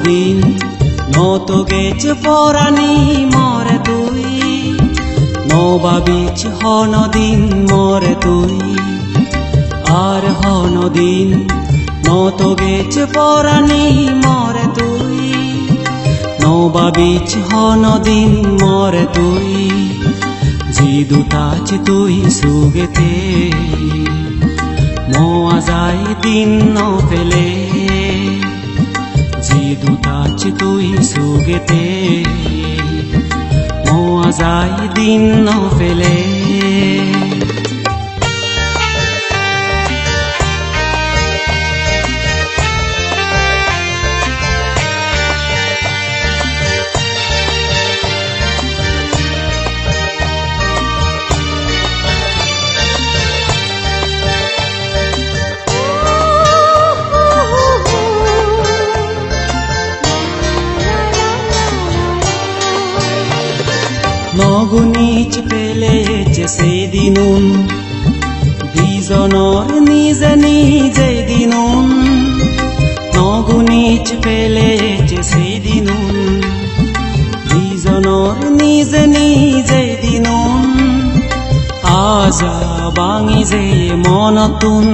দিন নত গেছে পরানি মরে তুই নবাবিচ হন দিন মরে তুই আর হন দিন নত গেছে পরানি মরে তুই নবাবিচ হন দিন মরে তুই জিদুতাচ তুই সুগেতে মোয়া যায় দিন ন ফেলে জিদুতাচ তুই সুগেতে মোয়া যায় দিন ন ফেলে নগুনিচ পেলেছে সেদিনুন দুজনের নিজে নিজে দিনুন নগুনিচ পেলেছে সেদিনুন দুজনের নিজে নিজে দিনুন আজা বাঙি যে মনতুন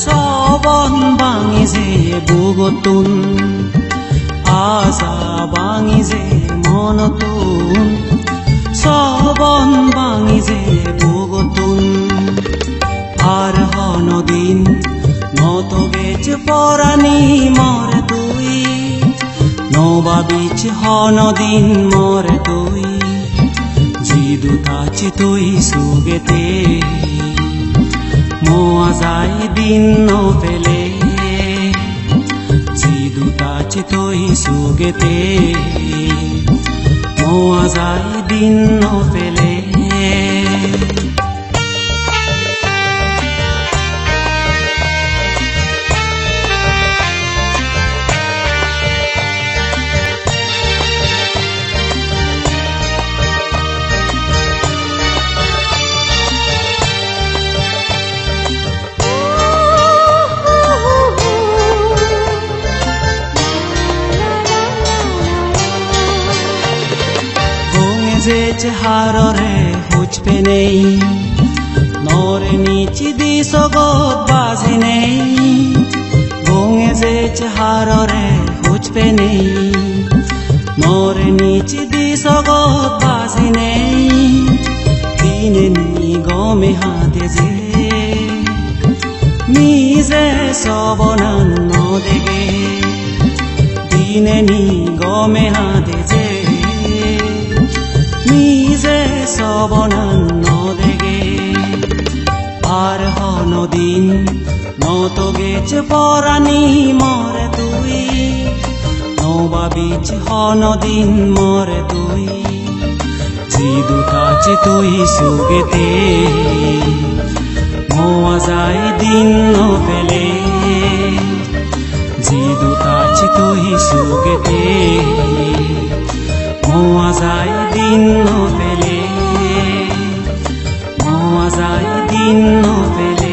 সবন বাঙি যে বুগতুন আজা বাঙি যে মনতুন সবন বাঙি যে বুগতুন আর হন দিন নত গেছে পরানি মরে তুই নবাবিচ হন দিন মরে তুই জিদুতাচ তুই সুগেতে মোয়া যায় দিন ন ফেলে জিদুতাচ তুই সুগেতে মোয়া যায় দিন ন ফেলে যে হাররে হুচপে নেই নরে নিচি দি সগত বাজে নেই গঙে যে হাররে হুচপে নেই নরে নিচি দি সগত বাজে নেই দিনে নি গমে হাতে যে নিজে সবনান নদেগে দিনে নি গমে হাতে যে নিজে সবনান নদেগে আর হন দিন নত গেছে পরানি মরে তুই নবাবিচ হন দিন মরে তুই জিদুতাচ তুই সুগেতে মোয়া যায় দিন ন ফেলে জিদুতাচ তুই সুগেতে মোয়া যায় দিন ন ফেলে মোয়া যায় দিন ন ফেলে